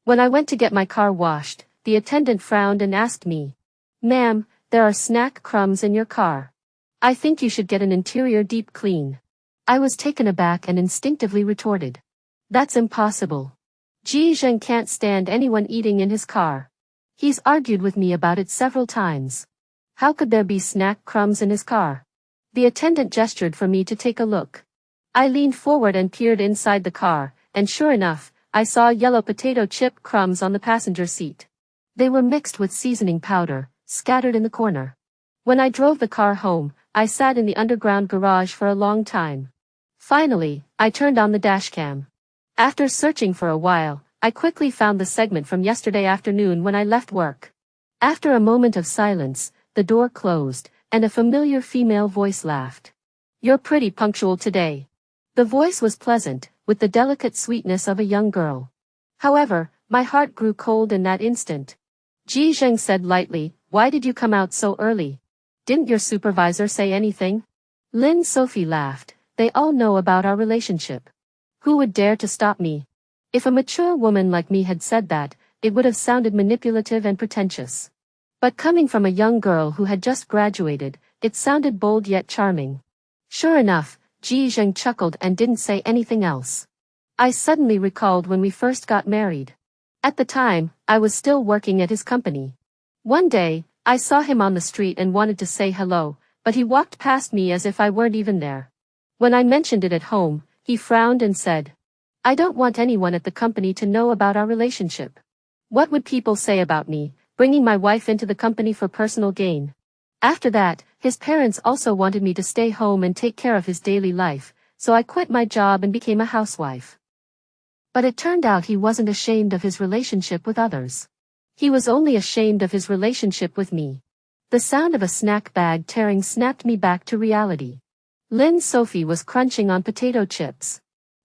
When I went to get my car washed, the attendant frowned and asked me, "Ma'am, there are snack crumbs in your car. I think you should get an interior deep clean." I was taken aback and instinctively retorted, "That's impossible. Ji Zheng can't stand anyone eating in his car. He's argued with me about it several times. How could there be snack crumbs in his car?" The attendant gestured for me to take a look. I leaned forward and peered inside the car, and sure enough, I saw yellow potato chip crumbs on the passenger seat. They were mixed with seasoning powder, scattered in the corner. When I drove the car home, I sat in the underground garage for a long time. Finally, I turned on the dashcam. After searching for a while, I quickly found the segment from yesterday afternoon when I left work. After a moment of silence, the door closed, and a familiar female voice laughed. "You're pretty punctual today." The voice was pleasant, with the delicate sweetness of a young girl. However, my heart grew cold in that instant. Ji Zheng said lightly, "Why did you come out so early? Didn't your supervisor say anything?" Lin Sophie laughed. "They all know about our relationship. Who would dare to stop me?" If a mature woman like me had said that, it would have sounded manipulative and pretentious. But coming from a young girl who had just graduated, it sounded bold yet charming. Sure enough, Ji Zheng chuckled and didn't say anything else. I suddenly recalled when we first got married. At the time, I was still working at his company. One day, I saw him on the street and wanted to say hello, but he walked past me as if I weren't even there. When I mentioned it at home, he frowned and said, "I don't want anyone at the company to know about our relationship. What would people say about me, bringing my wife into the company for personal gain?" After that, his parents also wanted me to stay home and take care of his daily life, so I quit my job and became a housewife. But it turned out he wasn't ashamed of his relationship with others. He was only ashamed of his relationship with me. The sound of a snack bag tearing snapped me back to reality. Lin Sophie was crunching on potato chips.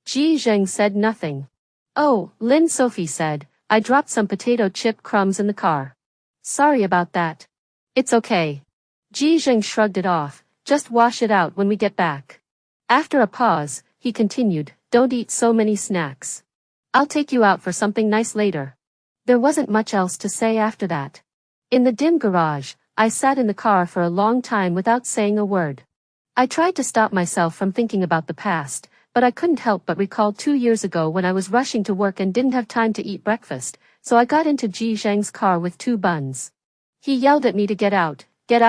Ji Zheng said nothing. "Oh," Lin Sophie said, "I dropped some potato chip crumbs in the car. Sorry about that." "It's okay." Ji Zheng shrugged it off, "Just wash it out when we get back." After a pause, he continued, "Don't eat so many snacks. I'll take you out for something nice later." There wasn't much else to say after that. In the dim garage, I sat in the car for a long time without saying a word. I tried to stop myself from thinking about the past, but I couldn't help but recall 2 years ago when I was rushing to work and didn't have time to eat breakfast, so I got into Ji Zheng's car with 2 buns. He yelled at me to get out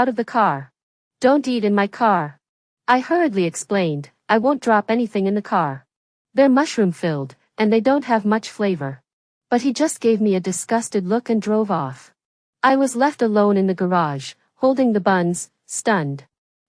of the car. "Don't eat in my car." I hurriedly explained, "I won't drop anything in the car. They're mushroom-filled, and they don't have much flavor." But he just gave me a disgusted look and drove off. I was left alone in the garage, holding the buns, stunned.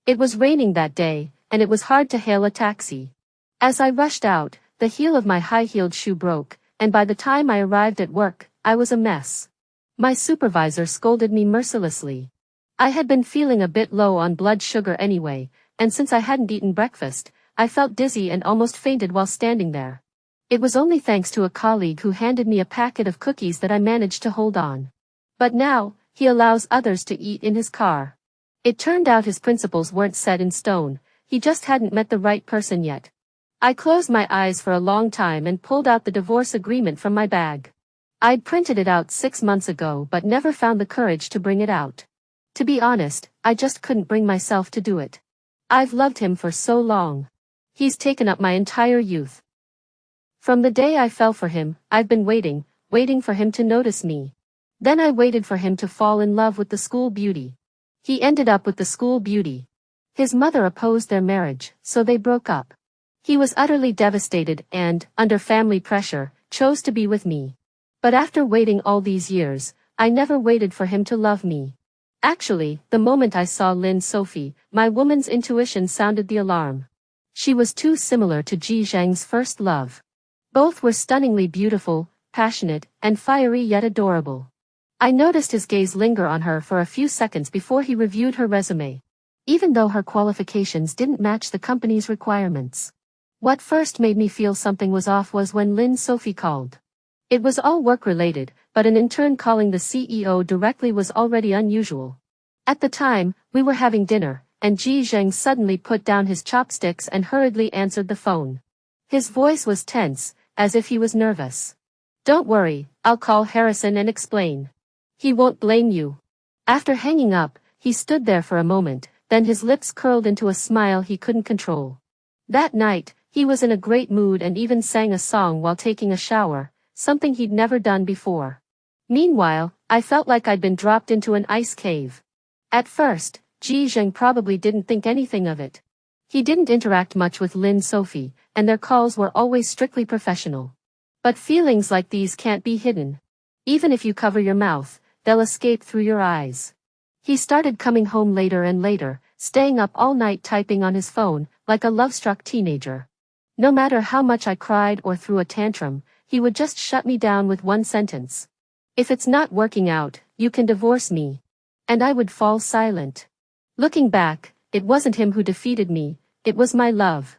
It was raining that day, and it was hard to hail a taxi. As I rushed out, the heel of my high-heeled shoe broke, and by the time I arrived at work, I was a mess. My supervisor scolded me mercilessly. I had been feeling a bit low on blood sugar anyway, and since I hadn't eaten breakfast, I felt dizzy and almost fainted while standing there. It was only thanks to a colleague who handed me a packet of cookies that I managed to hold on. But now, he allows others to eat in his car. It turned out his principles weren't set in stone, he just hadn't met the right person yet. I closed my eyes for a long time and pulled out the divorce agreement from my bag. I'd printed it out 6 months ago but never found the courage to bring it out. To be honest, I just couldn't bring myself to do it. I've loved him for so long. He's taken up my entire youth. From the day I fell for him, I've been waiting for him to notice me. Then I waited for him to fall in love with the school beauty. He ended up with the school beauty. His mother opposed their marriage, so they broke up. He was utterly devastated and, under family pressure, chose to be with me. But after waiting all these years, I never waited for him to love me. Actually, the moment I saw Lin Sophie, my woman's intuition sounded the alarm. She was too similar to Ji Zheng's first love. Both were stunningly beautiful, passionate, and fiery yet adorable. I noticed his gaze linger on her for a few seconds before he reviewed her resume. Even though her qualifications didn't match the company's requirements. What first made me feel something was off was when Lin Sophie called. It was all work-related, but an intern calling the CEO directly was already unusual. At the time, we were having dinner, and Ji Zheng suddenly put down his chopsticks and hurriedly answered the phone. His voice was tense, as if he was nervous. Don't worry, I'll call Harrison and explain. He won't blame you. After hanging up, he stood there for a moment, then his lips curled into a smile he couldn't control. That night, he was in a great mood and even sang a song while taking a shower, something he'd never done before. Meanwhile, I felt like I'd been dropped into an ice cave. At first, Ji Zheng probably didn't think anything of it. He didn't interact much with Lin Sophie, and their calls were always strictly professional. But feelings like these can't be hidden. Even if you cover your mouth, they'll escape through your eyes. He started coming home later and later, staying up all night typing on his phone, like a love-struck teenager. No matter how much I cried or threw a tantrum, he would just shut me down with one sentence. If it's not working out, you can divorce me. And I would fall silent. Looking back, it wasn't him who defeated me, it was my love.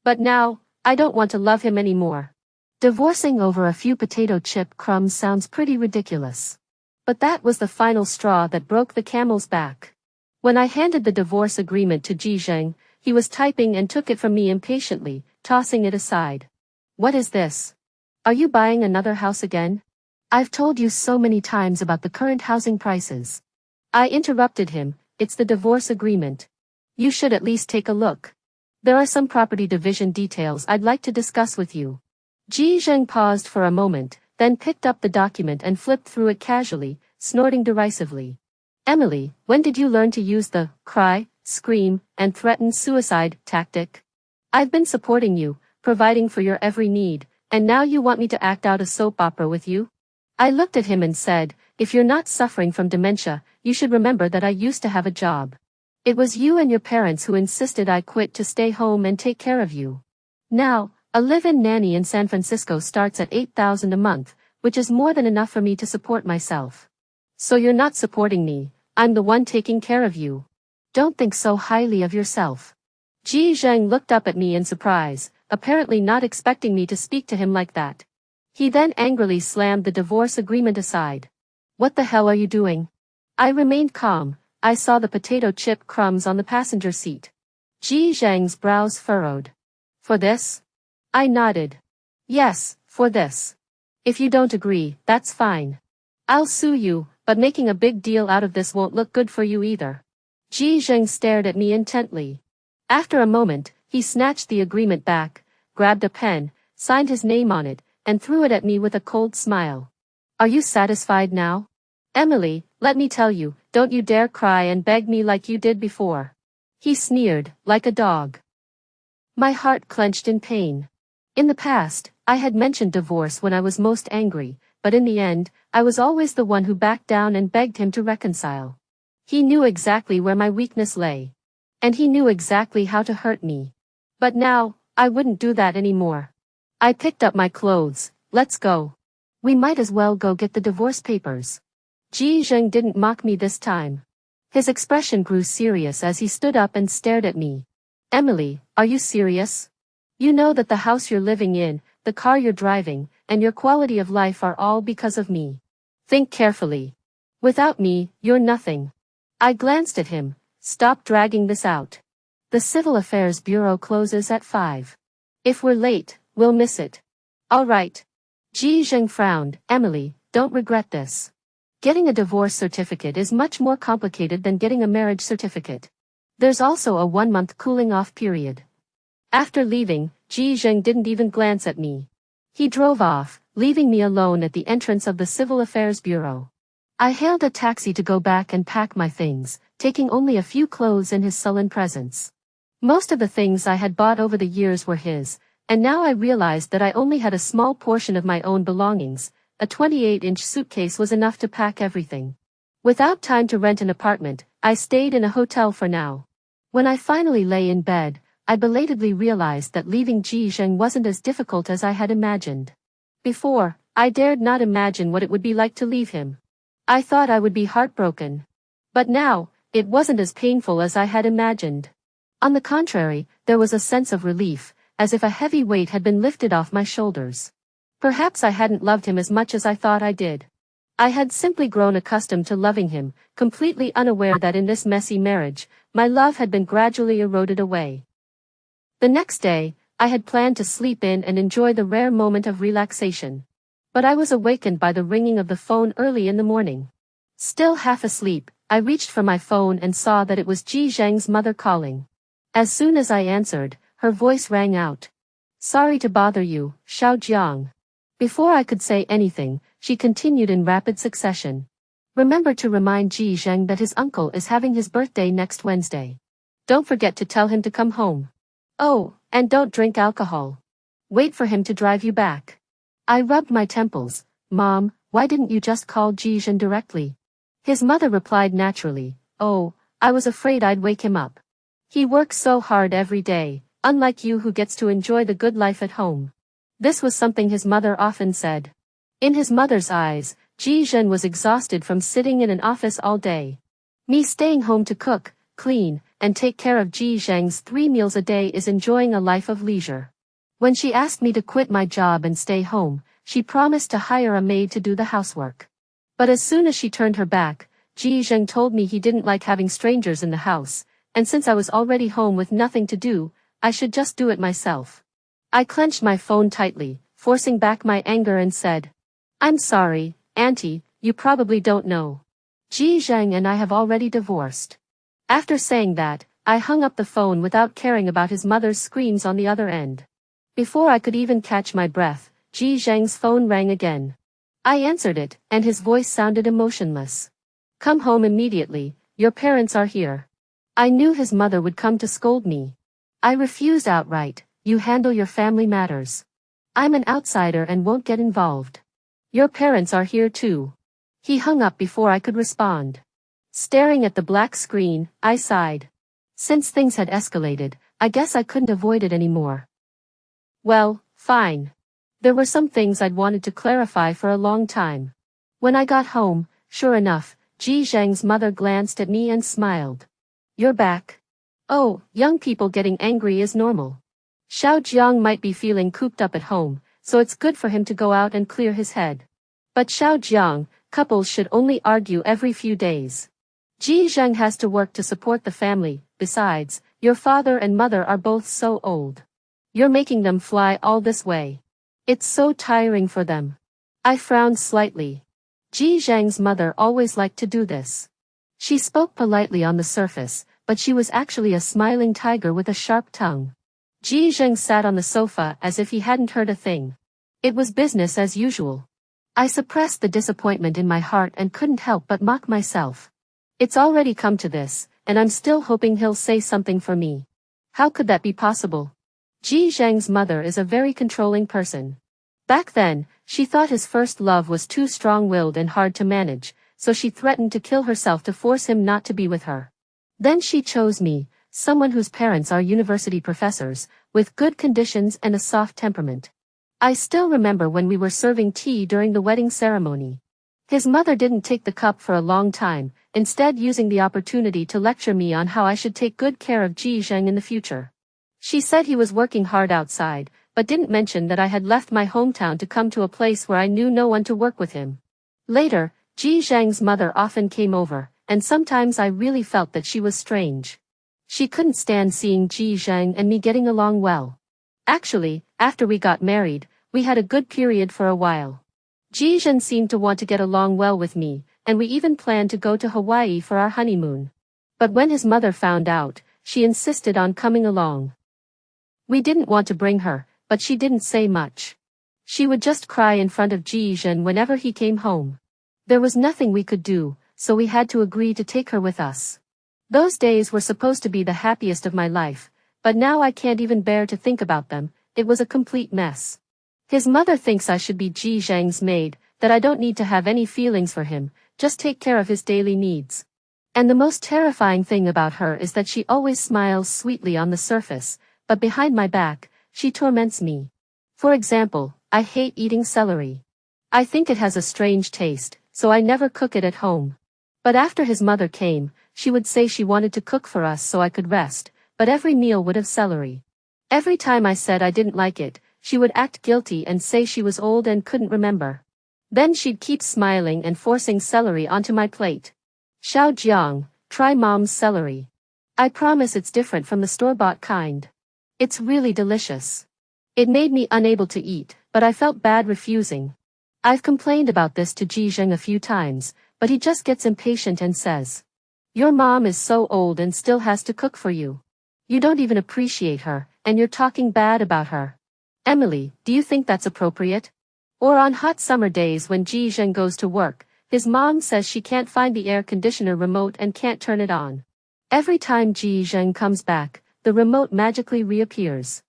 But now, I don't want to love him anymore. Divorcing over a few potato chip crumbs sounds pretty ridiculous. But that was the final straw that broke the camel's back. When I handed the divorce agreement to Ji Zheng, he was typing and took it from me impatiently, tossing it aside. What is this? Are you buying another house again? I've told you so many times about the current housing prices. I interrupted him, it's the divorce agreement. You should at least take a look. There are some property division details I'd like to discuss with you. Ji Zheng paused for a moment, then picked up the document and flipped through it casually, snorting derisively. Emily, when did you learn to use the cry, scream, and threaten suicide tactic? I've been supporting you, providing for your every need, and now you want me to act out a soap opera with you? I looked at him and said, if you're not suffering from dementia, you should remember that I used to have a job. It was you and your parents who insisted I quit to stay home and take care of you. Now, a live-in nanny in San Francisco starts at $8,000 a month, which is more than enough for me to support myself. So you're not supporting me, I'm the one taking care of you. Don't think so highly of yourself. Ji Zheng looked up at me in surprise, apparently not expecting me to speak to him like that. He then angrily slammed the divorce agreement aside. What the hell are you doing? I remained calm. I saw the potato chip crumbs on the passenger seat. Ji Zheng's brows furrowed. For this? I nodded. Yes, for this. If you don't agree, that's fine. I'll sue you, but making a big deal out of this won't look good for you either. Ji Zheng stared at me intently. After a moment, he snatched the agreement back, grabbed a pen, signed his name on it, and threw it at me with a cold smile. Are you satisfied now? Emily, let me tell you, don't you dare cry and beg me like you did before. He sneered, like a dog. My heart clenched in pain. In the past, I had mentioned divorce when I was most angry, but in the end, I was always the one who backed down and begged him to reconcile. He knew exactly where my weakness lay. And he knew exactly how to hurt me. But now, I wouldn't do that anymore. I picked up my clothes. Let's go. We might as well go get the divorce papers. Ji Zheng didn't mock me this time. His expression grew serious as he stood up and stared at me. Emily, are you serious? You know that the house you're living in, the car you're driving, and your quality of life are all because of me. Think carefully. Without me, you're nothing. I glanced at him. Stop dragging this out. The Civil Affairs Bureau closes at 5. If we're late, we'll miss it. All right. Ji Zheng frowned. Emily, don't regret this. Getting a divorce certificate is much more complicated than getting a marriage certificate. There's also a 1-month cooling-off period. After leaving, Ji Zheng didn't even glance at me. He drove off, leaving me alone at the entrance of the Civil Affairs Bureau. I hailed a taxi to go back and pack my things, taking only a few clothes in his sullen presence. Most of the things I had bought over the years were his, and now I realized that I only had a small portion of my own belongings. A 28-inch suitcase was enough to pack everything. Without time to rent an apartment, I stayed in a hotel for now. When I finally lay in bed, I belatedly realized that leaving Ji Zheng wasn't as difficult as I had imagined. Before, I dared not imagine what it would be like to leave him. I thought I would be heartbroken. But now, it wasn't as painful as I had imagined. On the contrary, there was a sense of relief, as if a heavy weight had been lifted off my shoulders. Perhaps I hadn't loved him as much as I thought I did. I had simply grown accustomed to loving him, completely unaware that in this messy marriage, my love had been gradually eroded away. The next day, I had planned to sleep in and enjoy the rare moment of relaxation. But I was awakened by the ringing of the phone early in the morning. Still half asleep, I reached for my phone and saw that it was Ji Zheng's mother calling. As soon as I answered, her voice rang out. Sorry to bother you, Xiao Jiang. Before I could say anything, she continued in rapid succession. Remember to remind Ji Zheng that his uncle is having his birthday next Wednesday. Don't forget to tell him to come home. Oh, and don't drink alcohol. Wait for him to drive you back. I rubbed my temples. Mom, why didn't you just call Ji Zheng directly? His mother replied naturally, oh, I was afraid I'd wake him up. He works so hard every day, unlike you who gets to enjoy the good life at home. This was something his mother often said. In his mother's eyes, Ji Zheng was exhausted from sitting in an office all day. Me staying home to cook, clean, and take care of Ji Zheng's 3 meals a day is enjoying a life of leisure. When she asked me to quit my job and stay home, she promised to hire a maid to do the housework. But as soon as she turned her back, Ji Zheng told me he didn't like having strangers in the house, and since I was already home with nothing to do, I should just do it myself. I clenched my phone tightly, forcing back my anger and said, I'm sorry, Auntie, you probably don't know. Ji Zheng and I have already divorced. After saying that, I hung up the phone without caring about his mother's screams on the other end. Before I could even catch my breath, Ji Zheng's phone rang again. I answered it, and his voice sounded emotionless. Come home immediately, your parents are here. I knew his mother would come to scold me. I refused outright, you handle your family matters. I'm an outsider and won't get involved. Your parents are here too. He hung up before I could respond. Staring at the black screen, I sighed. Since things had escalated, I guess I couldn't avoid it anymore. Well, fine. There were some things I'd wanted to clarify for a long time. When I got home, sure enough, Ji Zheng's mother glanced at me and smiled. You're back. Oh, young people getting angry is normal. Xiao Jiang might be feeling cooped up at home, so it's good for him to go out and clear his head. But Xiao Jiang, couples should only argue every few days. Ji Zheng has to work to support the family, besides, your father and mother are both so old. You're making them fly all this way. It's so tiring for them. I frowned slightly. Ji Zheng's mother always liked to do this. She spoke politely on the surface, but she was actually a smiling tiger with a sharp tongue. Ji Zheng sat on the sofa as if he hadn't heard a thing. It was business as usual. I suppressed the disappointment in my heart and couldn't help but mock myself. It's already come to this, and I'm still hoping he'll say something for me. How could that be possible? Ji Zheng's mother is a very controlling person. Back then, she thought his first love was too strong-willed and hard to manage, so she threatened to kill herself to force him not to be with her. Then she chose me, someone whose parents are university professors, with good conditions and a soft temperament. I still remember when we were serving tea during the wedding ceremony. His mother didn't take the cup for a long time, instead using the opportunity to lecture me on how I should take good care of Ji Zheng in the future. She said he was working hard outside, but didn't mention that I had left my hometown to come to a place where I knew no one to work with him. Later, Ji Zheng's mother often came over, and sometimes I really felt that she was strange. She couldn't stand seeing Ji Zheng and me getting along well. Actually, after we got married, we had a good period for a while. Ji Zheng seemed to want to get along well with me, and we even planned to go to Hawaii for our honeymoon. But when his mother found out, she insisted on coming along. We didn't want to bring her, but she didn't say much. She would just cry in front of Ji Zheng whenever he came home. There was nothing we could do, so we had to agree to take her with us. Those days were supposed to be the happiest of my life, but now I can't even bear to think about them. It was a complete mess. His mother thinks I should be Ji Zheng's maid, that I don't need to have any feelings for him, just take care of his daily needs. And the most terrifying thing about her is that she always smiles sweetly on the surface, but behind my back, she torments me. For example, I hate eating celery. I think it has a strange taste, so I never cook it at home. But after his mother came, she would say she wanted to cook for us so I could rest, but every meal would have celery. Every time I said I didn't like it, she would act guilty and say she was old and couldn't remember. Then she'd keep smiling and forcing celery onto my plate. Xiao Jiang, try mom's celery. I promise it's different from the store-bought kind. It's really delicious. It made me unable to eat, but I felt bad refusing. I've complained about this to Ji Zheng a few times, but he just gets impatient and says, "Your mom is so old and still has to cook for you. You don't even appreciate her, and you're talking bad about her." Emily, do you think that's appropriate? Or on hot summer days when Ji Zheng goes to work, his mom says she can't find the air conditioner remote and can't turn it on. Every time Ji Zheng comes back, the remote magically reappears.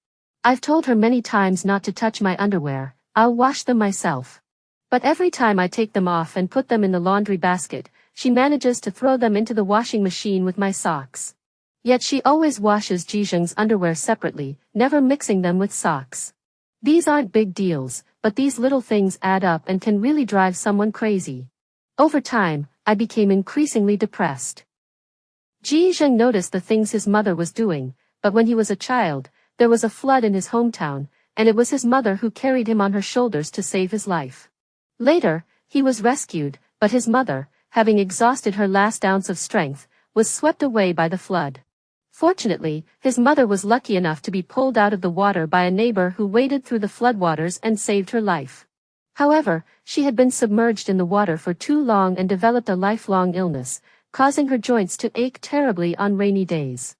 I've told her many times not to touch my underwear, I'll wash them myself. But every time I take them off and put them in the laundry basket, she manages to throw them into the washing machine with my socks. Yet she always washes Ji Zheng's underwear separately, never mixing them with socks. These aren't big deals, but these little things add up and can really drive someone crazy. Over time, I became increasingly depressed. Ji Zheng noticed the things his mother was doing, but when he was a child, there was a flood in his hometown, and it was his mother who carried him on her shoulders to save his life. Later, he was rescued, but his mother, having exhausted her last ounce of strength, was swept away by the flood. Fortunately, his mother was lucky enough to be pulled out of the water by a neighbor who waded through the floodwaters and saved her life. However, she had been submerged in the water for too long and developed a lifelong illness, causing her joints to ache terribly on rainy days.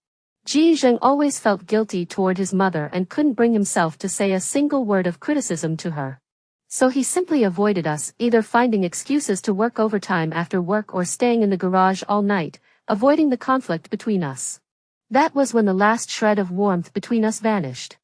Ji Zheng always felt guilty toward his mother and couldn't bring himself to say a single word of criticism to her. So he simply avoided us, either finding excuses to work overtime after work or staying in the garage all night, avoiding the conflict between us. That was when the last shred of warmth between us vanished.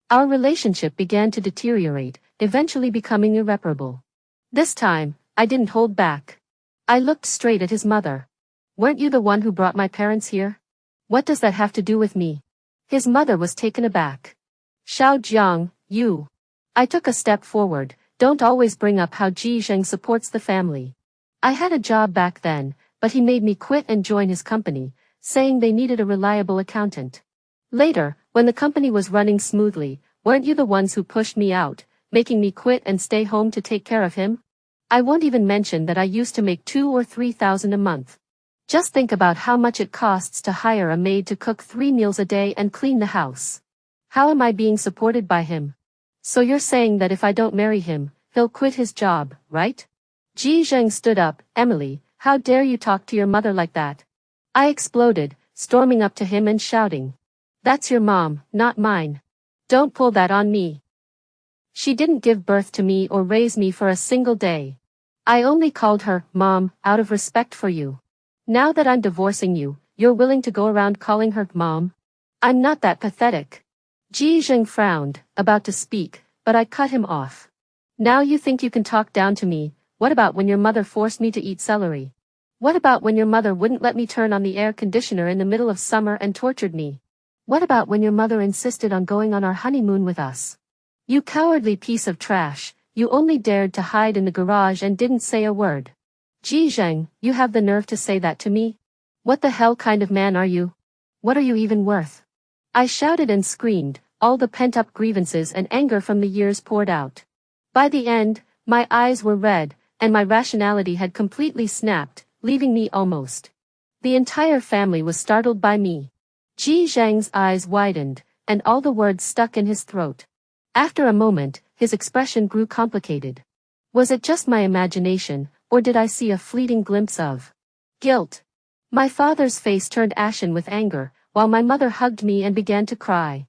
Our relationship began to deteriorate, eventually becoming irreparable. This time, I didn't hold back. I looked straight at his mother. "Weren't you the one who brought my parents here? What does that have to do with me?" His mother was taken aback. "Xiao Jiang, you." I took a step forward. "Don't always bring up how Ji Zheng supports the family. I had a job back then, but he made me quit and join his company, saying they needed a reliable accountant. Later, when the company was running smoothly, weren't you the ones who pushed me out, making me quit and stay home to take care of him? I won't even mention that I used to make 2,000 or 3,000 a month. Just think about how much it costs to hire a maid to cook 3 meals a day and clean the house. How am I being supported by him? So you're saying that if I don't marry him, he'll quit his job, right?" Ji Zheng stood up. "Emily, how dare you talk to your mother like that?" I exploded, storming up to him and shouting, "That's your mom, not mine. Don't pull that on me. She didn't give birth to me or raise me for a single day. I only called her Mom out of respect for you. Now that I'm divorcing you, you're willing to go around calling her Mom? I'm not that pathetic." Ji Zheng frowned, about to speak, but I cut him off. "Now you think you can talk down to me? What about when your mother forced me to eat celery? What about when your mother wouldn't let me turn on the air conditioner in the middle of summer and tortured me? What about when your mother insisted on going on our honeymoon with us? You cowardly piece of trash, you only dared to hide in the garage and didn't say a word. Ji Zheng, you have the nerve to say that to me? What the hell kind of man are you? What are you even worth?" I shouted and screamed, all the pent-up grievances and anger from the years poured out. By the end, my eyes were red, and my rationality had completely snapped, leaving me almost. The entire family was startled by me. Ji Zheng's eyes widened, and all the words stuck in his throat. After a moment, his expression grew complicated. Was it just my imagination, or did I see a fleeting glimpse of guilt? My father's face turned ashen with anger, while my mother hugged me and began to cry.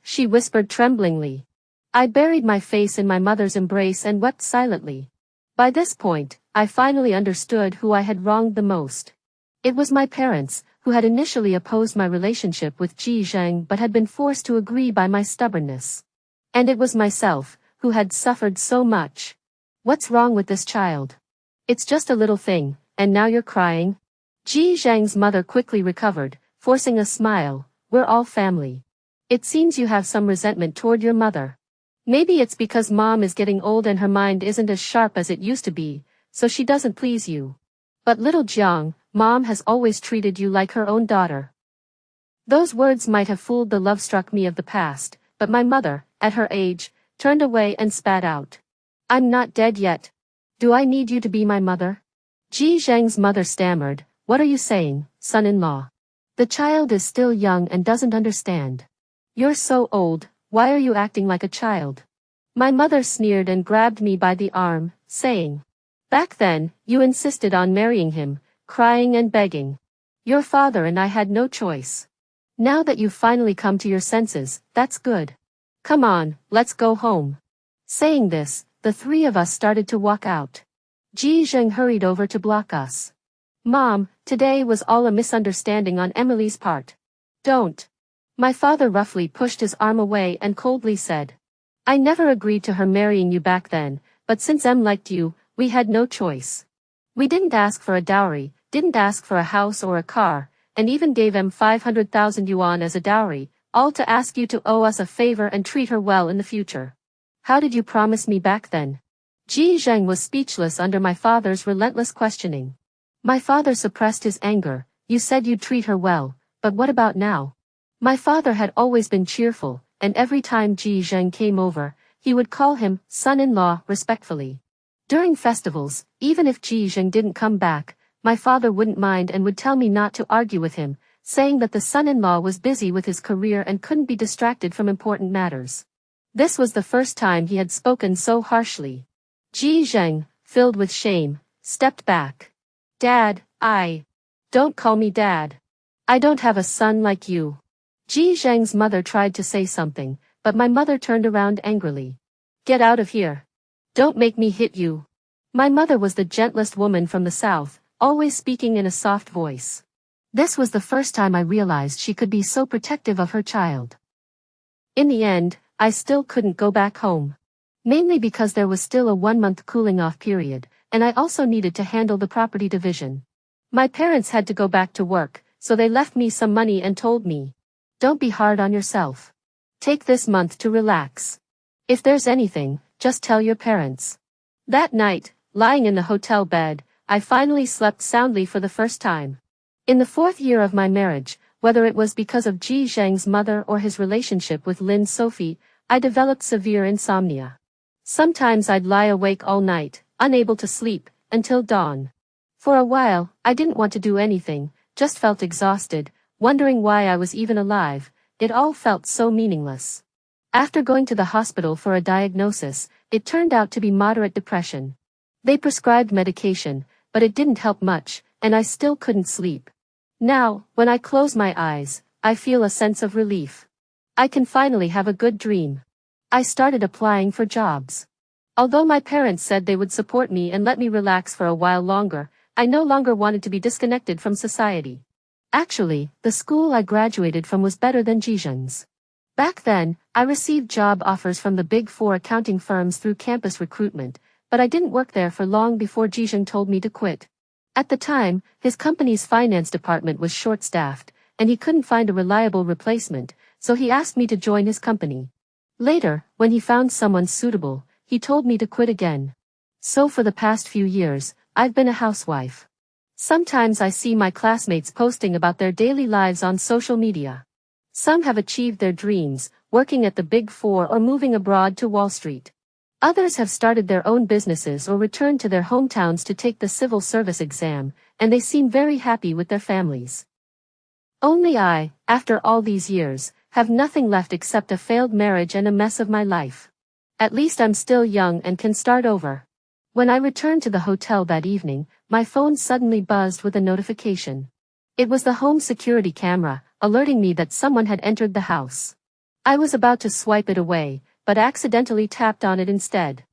She whispered tremblingly. I buried my face in my mother's embrace and wept silently. By this point, I finally understood who I had wronged the most. It was my parents, who had initially opposed my relationship with Ji Zheng but had been forced to agree by my stubbornness. And it was myself, who had suffered so much. What's wrong with this child? It's just a little thing, and now you're crying? Ji Zheng's mother quickly recovered, forcing a smile. We're all family. It seems you have some resentment toward your mother. Maybe it's because mom is getting old and her mind isn't as sharp as it used to be, so she doesn't please you. But little Jiang, mom has always treated you like her own daughter. Those words might have fooled the love-struck me of the past, but my mother, at her age, turned away and spat out. I'm not dead yet. Do I need you to be my mother? Ji Zheng's mother stammered, What are you saying, son-in-law? The child is still young and doesn't understand. You're so old, why are you acting like a child? My mother sneered and grabbed me by the arm, saying, "Back then, you insisted on marrying him, crying and begging. Your father and I had no choice. Now that you've finally come to your senses, that's good. Come on, let's go home." Saying this, the three of us started to walk out. Ji Zheng hurried over to block us. "Mom, today was all a misunderstanding on Emily's part. Don't." My father roughly pushed his arm away and coldly said, "I never agreed to her marrying you back then, but since Em liked you, we had no choice. We didn't ask for a dowry, didn't ask for a house or a car, and even gave Em 500,000 yuan as a dowry, all to ask you to owe us a favor and treat her well in the future. How did you promise me back then?" Ji Zheng was speechless under my father's relentless questioning. My father suppressed his anger. "You said you'd treat her well, but what about now?" My father had always been cheerful, and every time Ji Zheng came over, he would call him son-in-law respectfully. During festivals, even if Ji Zheng didn't come back, my father wouldn't mind and would tell me not to argue with him, saying that the son-in-law was busy with his career and couldn't be distracted from important matters. This was the first time he had spoken so harshly. Ji Zheng, filled with shame, stepped back. "Dad, don't call me Dad. I don't have a son like you." Ji Zheng's mother tried to say something, but my mother turned around angrily. "Get out of here. Don't make me hit you." My mother was the gentlest woman from the south, always speaking in a soft voice. This was the first time I realized she could be so protective of her child. In the end, I still couldn't go back home. Mainly because there was still a 1-month cooling-off period, and I also needed to handle the property division. My parents had to go back to work, so they left me some money and told me, "Don't be hard on yourself. Take this month to relax. If there's anything, just tell your parents." That night, lying in the hotel bed, I finally slept soundly for the first time. In the 4th year of my marriage, whether it was because of Ji Zheng's mother or his relationship with Lin Sophie, I developed severe insomnia. Sometimes I'd lie awake all night, unable to sleep, until dawn. For a while, I didn't want to do anything, just felt exhausted, wondering why I was even alive. It all felt so meaningless. After going to the hospital for a diagnosis, it turned out to be moderate depression. They prescribed medication, but it didn't help much, and I still couldn't sleep. Now, when I close my eyes, I feel a sense of relief. I can finally have a good dream. I started applying for jobs. Although my parents said they would support me and let me relax for a while longer, I no longer wanted to be disconnected from society. Actually, the school I graduated from was better than Ji Zheng's. Back then, I received job offers from the Big Four accounting firms through campus recruitment, but I didn't work there for long before Ji Zheng told me to quit. At the time, his company's finance department was short-staffed, and he couldn't find a reliable replacement, so he asked me to join his company. Later, when he found someone suitable, he told me to quit again. So for the past few years, I've been a housewife. Sometimes I see my classmates posting about their daily lives on social media. Some have achieved their dreams, working at the Big Four or moving abroad to Wall Street. Others have started their own businesses or returned to their hometowns to take the civil service exam, and they seem very happy with their families. Only I, after all these years, have nothing left except a failed marriage and a mess of my life. At least I'm still young and can start over. When I returned to the hotel that evening, my phone suddenly buzzed with a notification. It was the home security camera, alerting me that someone had entered the house. I was about to swipe it away, but accidentally tapped on it instead.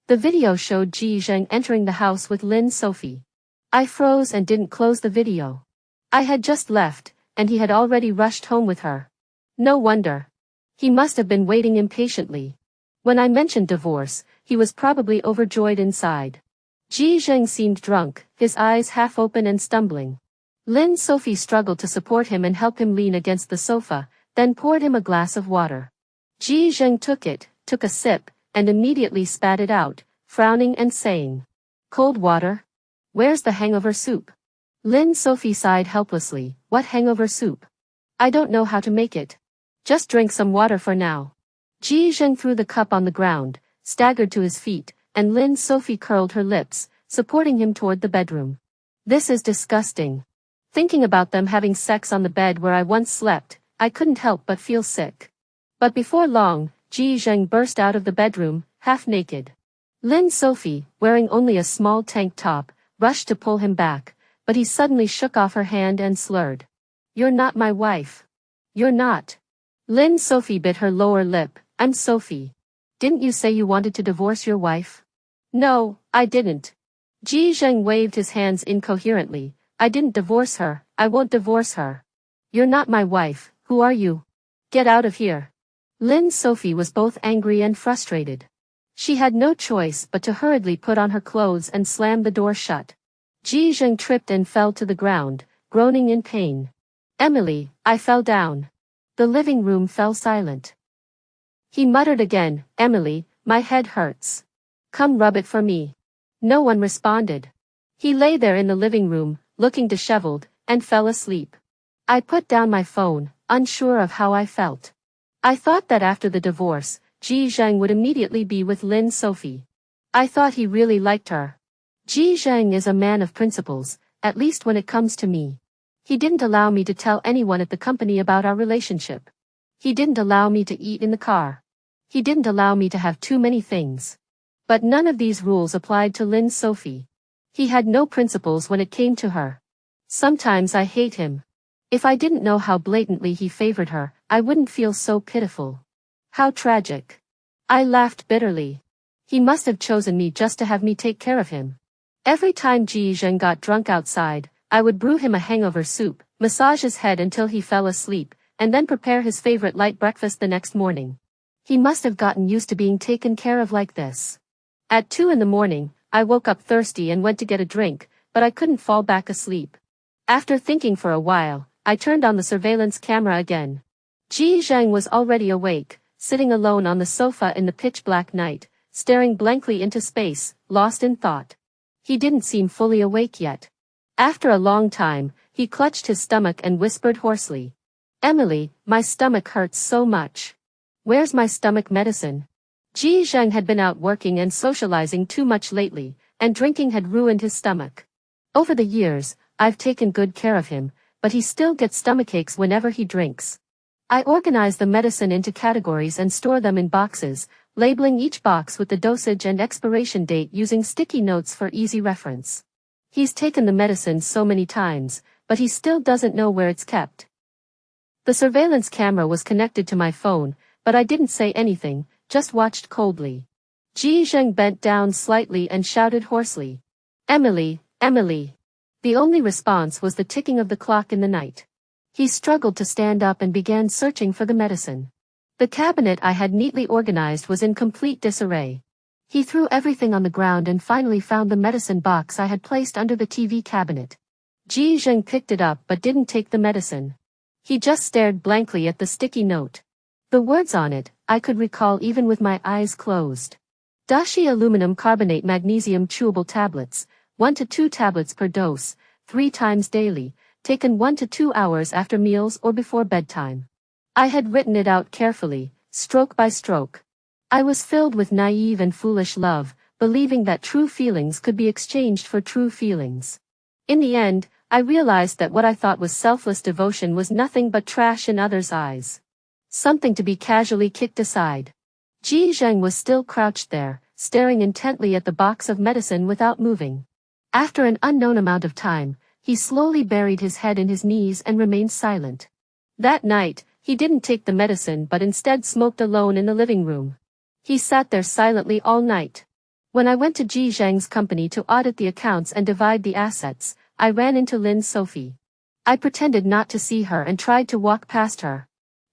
The video showed Ji Zheng entering the house with Lin Sophie. I froze and didn't close the video. I had just left, and he had already rushed home with her. No wonder. He must have been waiting impatiently. When I mentioned divorce, he was probably overjoyed inside. Ji Zheng seemed drunk, his eyes half open and stumbling. Lin Sophie struggled to support him and help him lean against the sofa, then poured him a glass of water. Ji Zheng took a sip, and immediately spat it out, frowning and saying, "Cold water? Where's the hangover soup?" Lin Sophie sighed helplessly. "What hangover soup? I don't know how to make it. Just drink some water for now." Ji Zheng threw the cup on the ground, staggered to his feet, and Lin Sophie curled her lips, supporting him toward the bedroom. "This is disgusting. Thinking about them having sex on the bed where I once slept, I couldn't help but feel sick." But before long, Ji Zheng burst out of the bedroom, half naked. Lin Sophie, wearing only a small tank top, rushed to pull him back, but he suddenly shook off her hand and slurred. "You're not my wife. You're not." Lin Sophie bit her lower lip. "I'm Sophie. Didn't you say you wanted to divorce your wife?" "No, I didn't." Ji Zheng waved his hands incoherently. "I didn't divorce her, I won't divorce her." "You're not my wife, who are you? Get out of here." Lin Sophie was both angry and frustrated. She had no choice but to hurriedly put on her clothes and slam the door shut. Ji Zheng tripped and fell to the ground, groaning in pain. "Emily, I fell down." The living room fell silent. He muttered again, "Emily, my head hurts. Come rub it for me." No one responded. He lay there in the living room, looking disheveled, and fell asleep. I put down my phone, unsure of how I felt. I thought that after the divorce, Ji Zheng would immediately be with Lin Sophie. I thought he really liked her. Ji Zheng is a man of principles, at least when it comes to me. He didn't allow me to tell anyone at the company about our relationship. He didn't allow me to eat in the car. He didn't allow me to have too many things. But none of these rules applied to Lin Sophie. He had no principles when it came to her. Sometimes I hate him. If I didn't know how blatantly he favored her, I wouldn't feel so pitiful. How tragic. I laughed bitterly. He must have chosen me just to have me take care of him. Every time Ji Zheng got drunk outside, I would brew him a hangover soup, massage his head until he fell asleep, and then prepare his favorite light breakfast the next morning. He must have gotten used to being taken care of like this. At 2 in the morning, I woke up thirsty and went to get a drink, but I couldn't fall back asleep. After thinking for a while, I turned on the surveillance camera again. Ji Zheng was already awake, sitting alone on the sofa in the pitch-black night, staring blankly into space, lost in thought. He didn't seem fully awake yet. After a long time, he clutched his stomach and whispered hoarsely. "Emily, my stomach hurts so much. Where's my stomach medicine?" Ji Zheng had been out working and socializing too much lately, and drinking had ruined his stomach. Over the years, I've taken good care of him, but he still gets stomachaches whenever he drinks. I organize the medicine into categories and store them in boxes, labeling each box with the dosage and expiration date using sticky notes for easy reference. He's taken the medicine so many times, but he still doesn't know where it's kept. The surveillance camera was connected to my phone, but I didn't say anything, just watched coldly. Ji Zheng bent down slightly and shouted hoarsely. "Emily, Emily." The only response was the ticking of the clock in the night. He struggled to stand up and began searching for the medicine. The cabinet I had neatly organized was in complete disarray. He threw everything on the ground and finally found the medicine box I had placed under the TV cabinet. Ji Zheng picked it up but didn't take the medicine. He just stared blankly at the sticky note. The words on it, I could recall even with my eyes closed. Dashi aluminum carbonate magnesium chewable tablets, 1 to 2 tablets per dose, 3 times daily, taken 1 to 2 hours after meals or before bedtime. I had written it out carefully, stroke by stroke. I was filled with naive and foolish love, believing that true feelings could be exchanged for true feelings. In the end, I realized that what I thought was selfless devotion was nothing but trash in others' eyes. Something to be casually kicked aside. Ji Zheng was still crouched there, staring intently at the box of medicine without moving. After an unknown amount of time, he slowly buried his head in his knees and remained silent. That night, he didn't take the medicine but instead smoked alone in the living room. He sat there silently all night. When I went to Ji Zheng's company to audit the accounts and divide the assets, I ran into Lin Sophie. I pretended not to see her and tried to walk past her.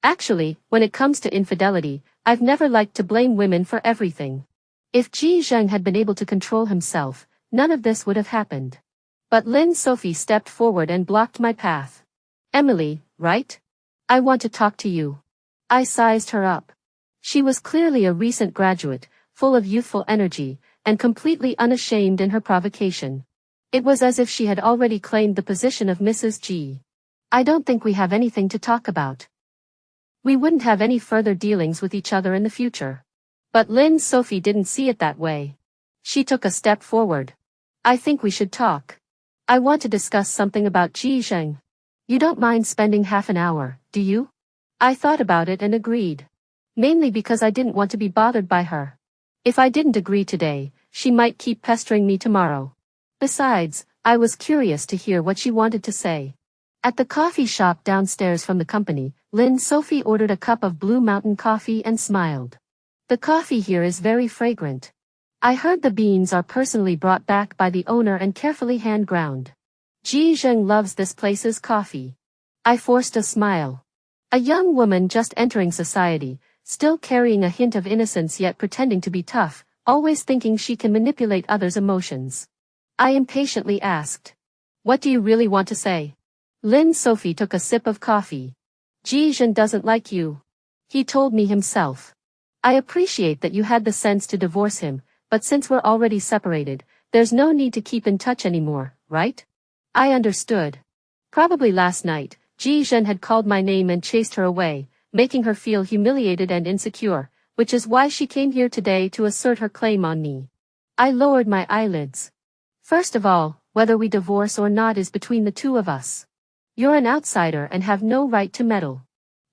Actually, when it comes to infidelity, I've never liked to blame women for everything. If Ji Zheng had been able to control himself, none of this would have happened. But Lin Sophie stepped forward and blocked my path. "Emily, right? I want to talk to you." I sized her up. She was clearly a recent graduate, full of youthful energy, and completely unashamed in her provocation. It was as if she had already claimed the position of Mrs. G. "I don't think we have anything to talk about. We wouldn't have any further dealings with each other in the future." But Lin Sophie didn't see it that way. She took a step forward. "I think we should talk. I want to discuss something about Ji Zheng. You don't mind spending half an hour, do you?" I thought about it and agreed. Mainly because I didn't want to be bothered by her. If I didn't agree today, she might keep pestering me tomorrow. Besides, I was curious to hear what she wanted to say. At the coffee shop downstairs from the company, Lynn Sophie ordered a cup of Blue Mountain coffee and smiled. The coffee here is very fragrant. I heard the beans are personally brought back by the owner and carefully hand-ground. Ji Zheng loves this place's coffee. I forced a smile. A young woman just entering society, still carrying a hint of innocence yet pretending to be tough, always thinking she can manipulate others' emotions. I impatiently asked. What do you really want to say? Lynn Sophie took a sip of coffee. Ji Zheng doesn't like you. He told me himself. I appreciate that you had the sense to divorce him, but since we're already separated, there's no need to keep in touch anymore, right? I understood. Probably last night, Ji Zhen had called my name and chased her away, making her feel humiliated and insecure, which is why she came here today to assert her claim on me. I lowered my eyelids. First of all, whether we divorce or not is between the two of us. You're an outsider and have no right to meddle.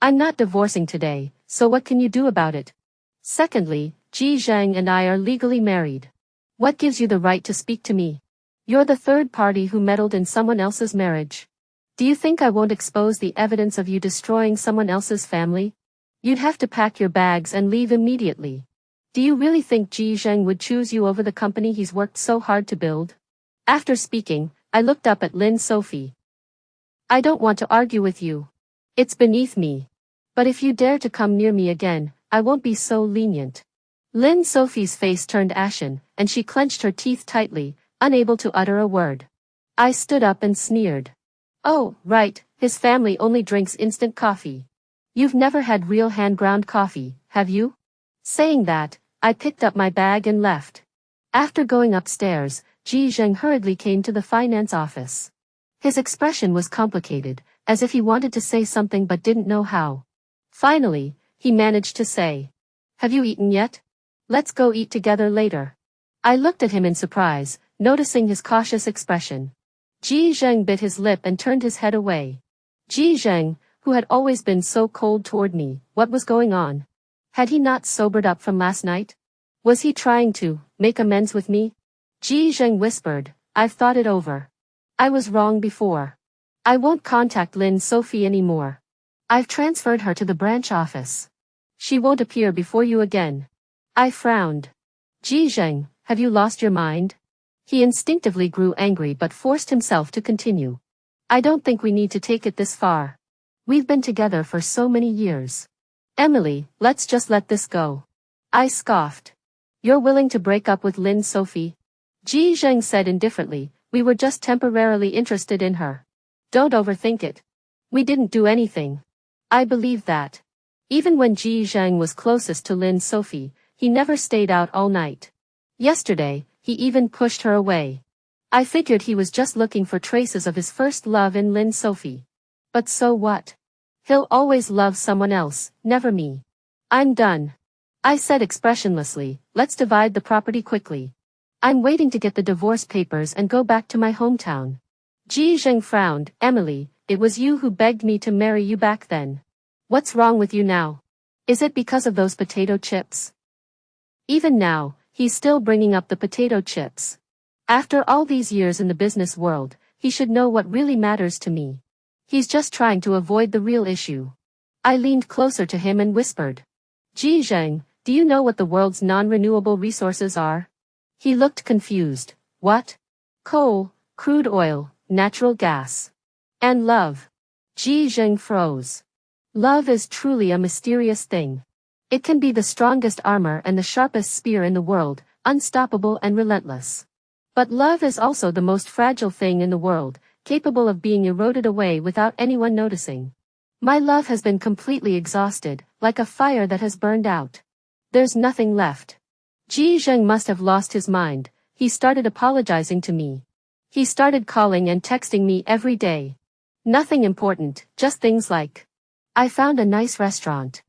I'm not divorcing today, so what can you do about it? Secondly, Ji Zheng and I are legally married. What gives you the right to speak to me? You're the third party who meddled in someone else's marriage. Do you think I won't expose the evidence of you destroying someone else's family? You'd have to pack your bags and leave immediately. Do you really think Ji Zheng would choose you over the company he's worked so hard to build? After speaking, I looked up at Lynn Sophie. I don't want to argue with you. It's beneath me. But if you dare to come near me again, I won't be so lenient. Lynn Sophie's face turned ashen, and she clenched her teeth tightly, unable to utter a word. I stood up and sneered. Oh, right, his family only drinks instant coffee. You've never had real hand-ground coffee, have you? Saying that, I picked up my bag and left. After going upstairs, Ji Zheng hurriedly came to the finance office. His expression was complicated, as if he wanted to say something but didn't know how. Finally, he managed to say, "Have you eaten yet? Let's go eat together later." I looked at him in surprise, noticing his cautious expression. Ji Zheng bit his lip and turned his head away. Ji Zheng, who had always been so cold toward me, what was going on? Had he not sobered up from last night? Was he trying to make amends with me? Ji Zheng whispered, "I've thought it over. I was wrong before. I won't contact Lynn Sophie anymore. I've transferred her to the branch office. She won't appear before you again." I frowned. Ji Zheng, have you lost your mind? He instinctively grew angry but forced himself to continue. I don't think we need to take it this far. We've been together for so many years. Emily, let's just let this go. I scoffed. You're willing to break up with Lynn Sophie? Ji Zheng said indifferently, we were just temporarily interested in her. Don't overthink it. We didn't do anything. I believe that. Even when Ji Zheng was closest to Lynn Sophie, he never stayed out all night. Yesterday, he even pushed her away. I figured he was just looking for traces of his first love in Lynn Sophie. But so what? He'll always love someone else, never me. I'm done. I said expressionlessly, let's divide the property quickly. I'm waiting to get the divorce papers and go back to my hometown. Ji Zheng frowned. Emily, it was you who begged me to marry you back then. What's wrong with you now? Is it because of those potato chips? Even now, he's still bringing up the potato chips. After all these years in the business world, he should know what really matters to me. He's just trying to avoid the real issue. I leaned closer to him and whispered. Ji Zheng, do you know what the world's non-renewable resources are? He looked confused. What? Coal, crude oil, natural gas. And love. Ji Zheng froze. Love is truly a mysterious thing. It can be the strongest armor and the sharpest spear in the world, unstoppable and relentless. But love is also the most fragile thing in the world, capable of being eroded away without anyone noticing. My love has been completely exhausted, like a fire that has burned out. There's nothing left. Ji Zheng must have lost his mind. He started apologizing to me. He started calling and texting me every day. Nothing important, just things like, I found a nice restaurant.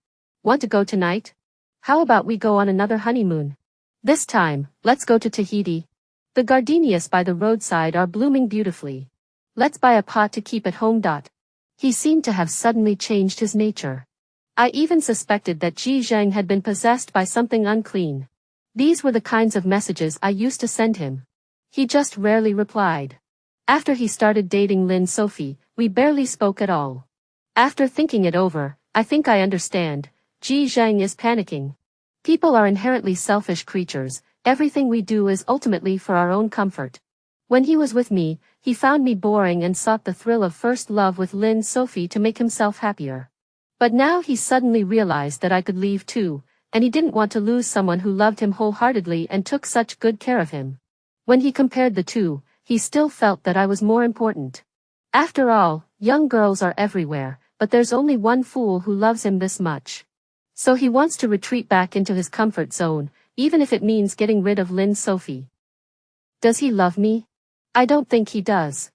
Want to go tonight? How about we go on another honeymoon? This time, let's go to Tahiti. The gardenias by the roadside are blooming beautifully. Let's buy a pot to keep at home. He seemed to have suddenly changed his nature. I even suspected that Ji Zheng had been possessed by something unclean. These were the kinds of messages I used to send him. He just rarely replied. After he started dating Lynn Sophie, we barely spoke at all. After thinking it over, I think I understand. Ji Zhang is panicking. People are inherently selfish creatures, everything we do is ultimately for our own comfort. When he was with me, he found me boring and sought the thrill of first love with Lynn Sophie to make himself happier. But now he suddenly realized that I could leave too, and he didn't want to lose someone who loved him wholeheartedly and took such good care of him. When he compared the two, he still felt that I was more important. After all, young girls are everywhere, but there's only one fool who loves him this much. So he wants to retreat back into his comfort zone, even if it means getting rid of Lynn Sophie. Does he love me? I don't think he does.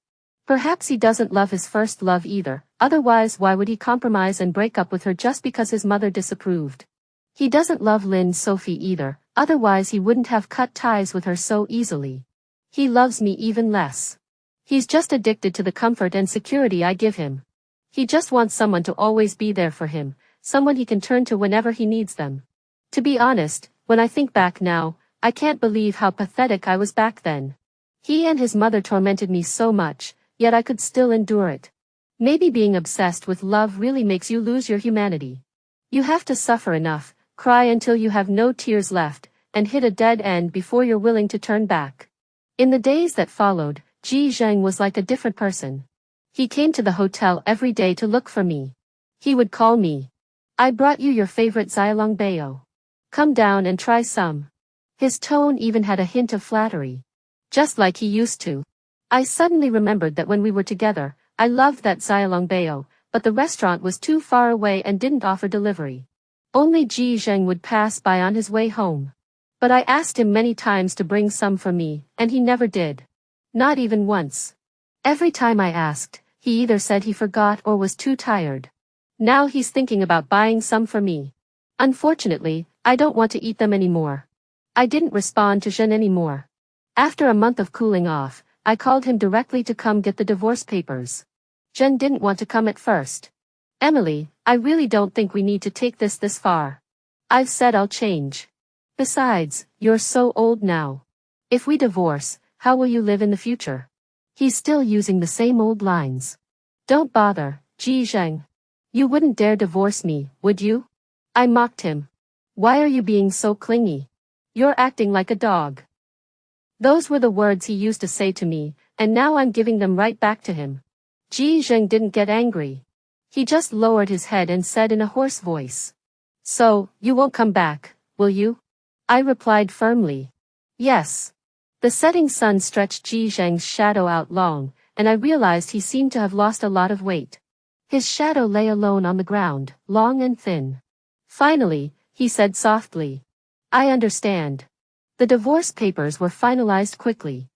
Perhaps he doesn't love his first love either, otherwise why would he compromise and break up with her just because his mother disapproved? He doesn't love Lynn Sophie either, otherwise he wouldn't have cut ties with her so easily. He loves me even less. He's just addicted to the comfort and security I give him. He just wants someone to always be there for him, someone he can turn to whenever he needs them. To be honest, when I think back now, I can't believe how pathetic I was back then. He and his mother tormented me so much, yet I could still endure it. Maybe being obsessed with love really makes you lose your humanity. You have to suffer enough, cry until you have no tears left, and hit a dead end before you're willing to turn back. In the days that followed, Ji Zheng was like a different person. He came to the hotel every day to look for me. He would call me. I brought you your favorite Xiaolongbao. Come down and try some. His tone even had a hint of flattery. Just like he used to. I suddenly remembered that when we were together, I loved that Xiaolongbao, but the restaurant was too far away and didn't offer delivery. Only Ji Zheng would pass by on his way home. But I asked him many times to bring some for me, and he never did. Not even once. Every time I asked, he either said he forgot or was too tired. Now he's thinking about buying some for me. Unfortunately, I don't want to eat them anymore. I didn't respond to Zhen anymore. After a month of cooling off, I called him directly to come get the divorce papers. Zhen didn't want to come at first. Emily, I really don't think we need to take this far. I've said I'll change. Besides, you're so old now. If we divorce, how will you live in the future? He's still using the same old lines. Don't bother, Ji Zheng. You wouldn't dare divorce me, would you? I mocked him. Why are you being so clingy? You're acting like a dog. Those were the words he used to say to me, and now I'm giving them right back to him. Ji Zheng didn't get angry. He just lowered his head and said in a hoarse voice. So, you won't come back, will you? I replied firmly. Yes. The setting sun stretched Ji Zheng's shadow out long, and I realized he seemed to have lost a lot of weight. His shadow lay alone on the ground, long and thin. Finally, he said softly. I understand. The divorce papers were finalized quickly.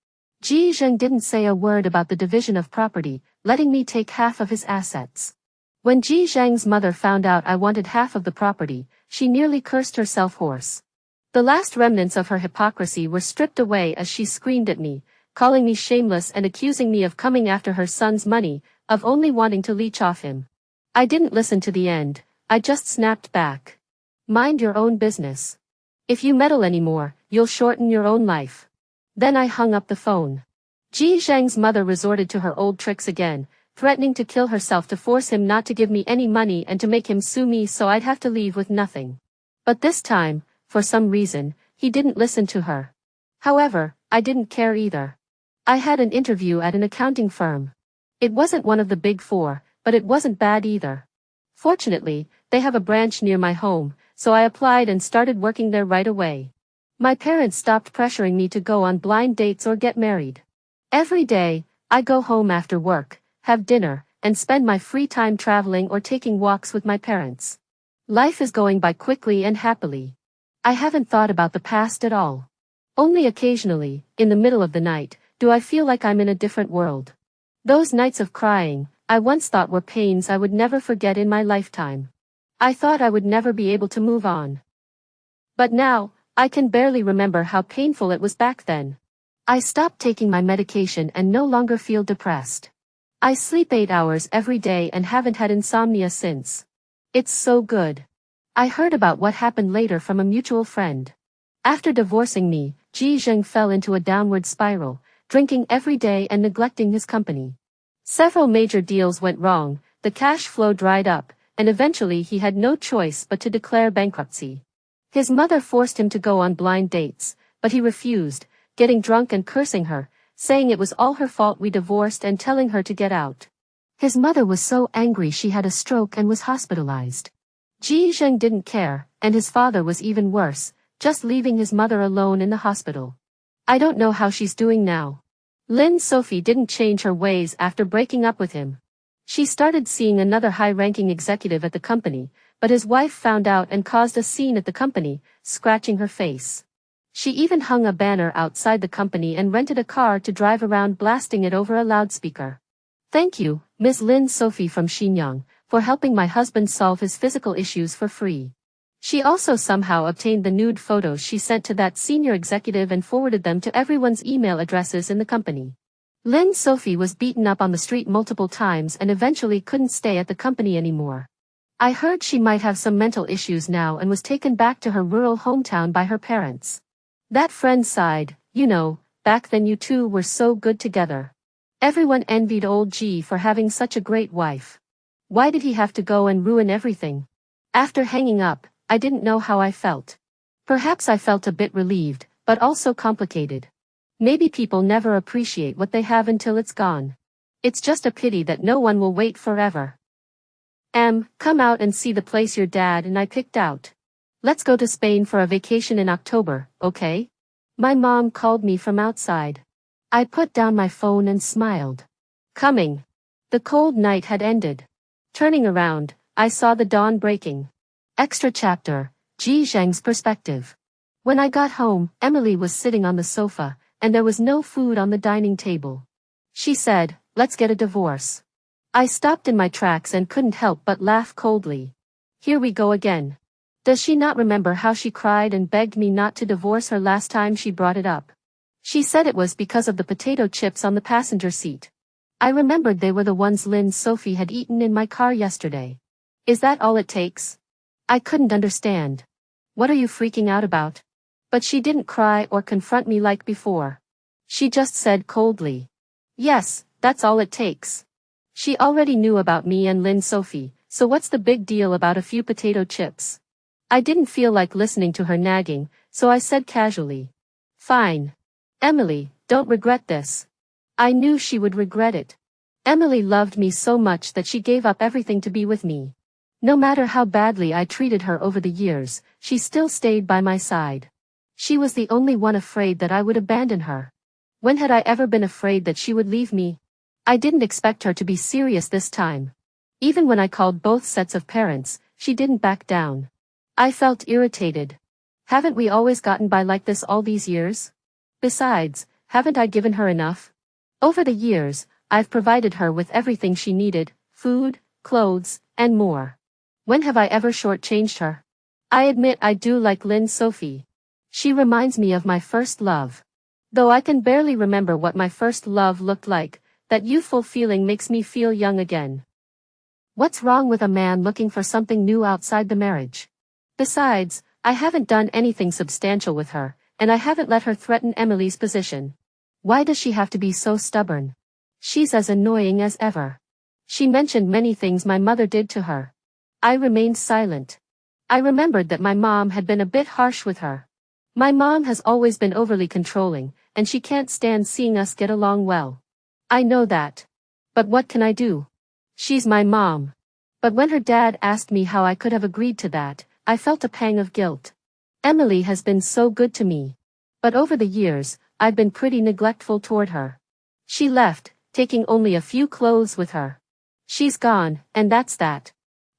Ji Zheng didn't say a word about the division of property, letting me take half of his assets. When Ji Zheng's mother found out I wanted half of the property, she nearly cursed herself hoarse. The last remnants of her hypocrisy were stripped away as she screamed at me, calling me shameless and accusing me of coming after her son's money, of only wanting to leech off him. I didn't listen to the end, I just snapped back. Mind your own business. If you meddle anymore, you'll shorten your own life. Then I hung up the phone. Ji Zheng's mother resorted to her old tricks again, threatening to kill herself to force him not to give me any money and to make him sue me so I'd have to leave with nothing. But this time, for some reason, he didn't listen to her. However, I didn't care either. I had an interview at an accounting firm. It wasn't one of the big four, but it wasn't bad either. Fortunately, they have a branch near my home, so I applied and started working there right away. My parents stopped pressuring me to go on blind dates or get married. Every day, I go home after work, have dinner, and spend my free time traveling or taking walks with my parents. Life is going by quickly and happily. I haven't thought about the past at all. Only occasionally, in the middle of the night, do I feel like I'm in a different world. Those nights of crying, I once thought were pains I would never forget in my lifetime. I thought I would never be able to move on. But now, I can barely remember how painful it was back then. I stopped taking my medication and no longer feel depressed. I sleep 8 hours every day and haven't had insomnia since. It's so good. I heard about what happened later from a mutual friend. After divorcing me, Ji Zheng fell into a downward spiral, drinking every day and neglecting his company. Several major deals went wrong, the cash flow dried up, and eventually he had no choice but to declare bankruptcy. His mother forced him to go on blind dates, but he refused, getting drunk and cursing her, saying it was all her fault we divorced and telling her to get out. His mother was so angry she had a stroke and was hospitalized. Ji Zheng didn't care, and his father was even worse, just leaving his mother alone in the hospital. I don't know how she's doing now. Lin Sophie didn't change her ways after breaking up with him. She started seeing another high-ranking executive at the company, but his wife found out and caused a scene at the company, scratching her face. She even hung a banner outside the company and rented a car to drive around blasting it over a loudspeaker. Thank you, Ms. Lin Sophie from Xinjiang, for helping my husband solve his physical issues for free. She also somehow obtained the nude photos she sent to that senior executive and forwarded them to everyone's email addresses in the company. Lin Sophie was beaten up on the street multiple times and eventually couldn't stay at the company anymore. I heard she might have some mental issues now and was taken back to her rural hometown by her parents. That friend sighed, you know, back then you two were so good together. Everyone envied old G for having such a great wife. Why did he have to go and ruin everything? After hanging up, I didn't know how I felt. Perhaps I felt a bit relieved, but also complicated. Maybe people never appreciate what they have until it's gone. It's just a pity that no one will wait forever. Come out and see the place your dad and I picked out. Let's go to Spain for a vacation in October, okay? My mom called me from outside. I put down my phone and smiled. Coming. The cold night had ended. Turning around, I saw the dawn breaking. Extra chapter, Ji Zheng's perspective. When I got home, Emily was sitting on the sofa, and there was no food on the dining table. She said, let's get a divorce. I stopped in my tracks and couldn't help but laugh coldly. Here we go again. Does she not remember how she cried and begged me not to divorce her last time she brought it up? She said it was because of the potato chips on the passenger seat. I remembered they were the ones Lin Sophie had eaten in my car yesterday. Is that all it takes? I couldn't understand. What are you freaking out about? But she didn't cry or confront me like before. She just said coldly. Yes, that's all it takes. She already knew about me and Lin Sophie, so what's the big deal about a few potato chips? I didn't feel like listening to her nagging, so I said casually. Fine. Emily, don't regret this. I knew she would regret it. Emily loved me so much that she gave up everything to be with me. No matter how badly I treated her over the years, she still stayed by my side. She was the only one afraid that I would abandon her. When had I ever been afraid that she would leave me? I didn't expect her to be serious this time. Even when I called both sets of parents, she didn't back down. I felt irritated. Haven't we always gotten by like this all these years? Besides, haven't I given her enough? Over the years, I've provided her with everything she needed, food, clothes, and more. When have I ever shortchanged her? I admit I do like Lin Sophie. She reminds me of my first love. Though I can barely remember what my first love looked like, that youthful feeling makes me feel young again. What's wrong with a man looking for something new outside the marriage? Besides, I haven't done anything substantial with her, and I haven't let her threaten Emily's position. Why does she have to be so stubborn? She's as annoying as ever. She mentioned many things my mother did to her. I remained silent. I remembered that my mom had been a bit harsh with her. My mom has always been overly controlling, and she can't stand seeing us get along well. I know that. But what can I do? She's my mom. But when her dad asked me how I could have agreed to that, I felt a pang of guilt. Emily has been so good to me. But over the years, I've been pretty neglectful toward her. She left, taking only a few clothes with her. She's gone, and that's that.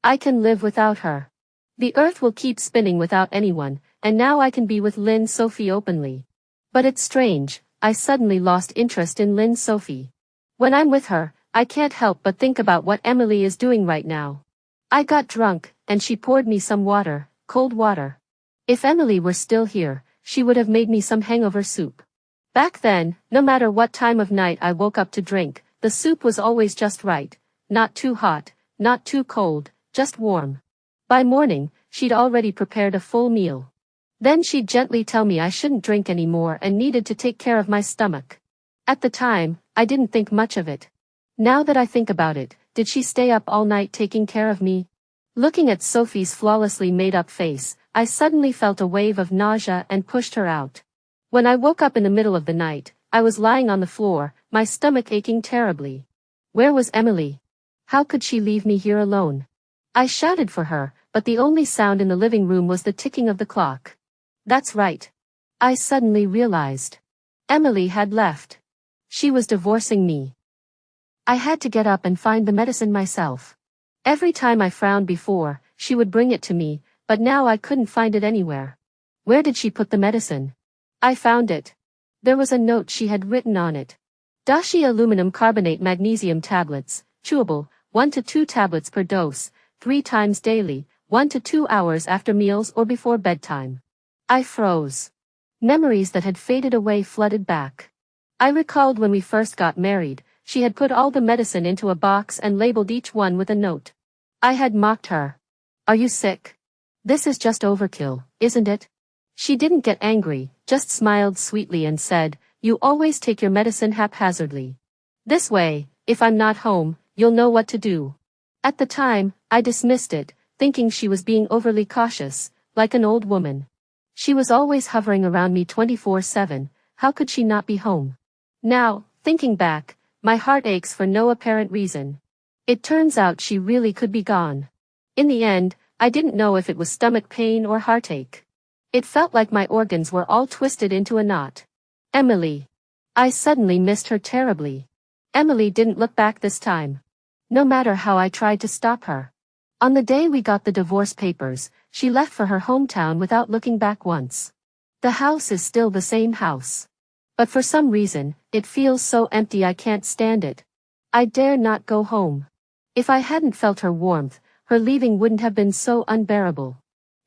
I can live without her. The earth will keep spinning without anyone, and now I can be with Lin Sophie openly. But it's strange, I suddenly lost interest in Lin Sophie. When I'm with her, I can't help but think about what Emily is doing right now. I got drunk, and she poured me some water, cold water. If Emily were still here, she would have made me some hangover soup. Back then, no matter what time of night I woke up to drink, the soup was always just right, not too hot, not too cold, just warm. By morning, she'd already prepared a full meal. Then she'd gently tell me I shouldn't drink anymore and needed to take care of my stomach. At the time, I didn't think much of it. Now that I think about it, did she stay up all night taking care of me? Looking at Sophie's flawlessly made-up face, I suddenly felt a wave of nausea and pushed her out. When I woke up in the middle of the night, I was lying on the floor, my stomach aching terribly. Where was Emily? How could she leave me here alone? I shouted for her, but the only sound in the living room was the ticking of the clock. That's right. I suddenly realized. Emily had left. She was divorcing me. I had to get up and find the medicine myself. Every time I frowned before, she would bring it to me, but now I couldn't find it anywhere. Where did she put the medicine? I found it. There was a note she had written on it. Dashi aluminum carbonate magnesium tablets, chewable, 1 to 2 tablets per dose, 3 times daily, 1 to 2 hours after meals or before bedtime. I froze. Memories that had faded away flooded back. I recalled when we first got married, she had put all the medicine into a box and labeled each one with a note. I had mocked her. Are you sick? This is just overkill, isn't it? She didn't get angry, just smiled sweetly and said, you always take your medicine haphazardly. This way, if I'm not home, you'll know what to do. At the time, I dismissed it, thinking she was being overly cautious, like an old woman. She was always hovering around me 24/7, how could she not be home? Now, thinking back, my heart aches for no apparent reason. It turns out she really could be gone. In the end, I didn't know if it was stomach pain or heartache. It felt like my organs were all twisted into a knot. Emily. I suddenly missed her terribly. Emily didn't look back this time. No matter how I tried to stop her. On the day we got the divorce papers, she left for her hometown without looking back once. The house is still the same house. But for some reason, it feels so empty I can't stand it. I dare not go home. If I hadn't felt her warmth, her leaving wouldn't have been so unbearable.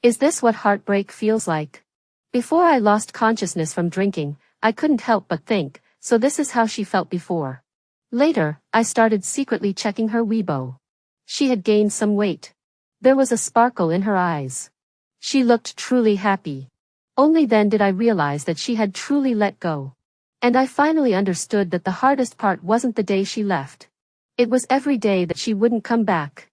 Is this what heartbreak feels like? Before I lost consciousness from drinking, I couldn't help but think, so this is how she felt before. Later, I started secretly checking her Weibo. She had gained some weight. There was a sparkle in her eyes. She looked truly happy. Only then did I realize that she had truly let go. And I finally understood that the hardest part wasn't the day she left. It was every day that she wouldn't come back.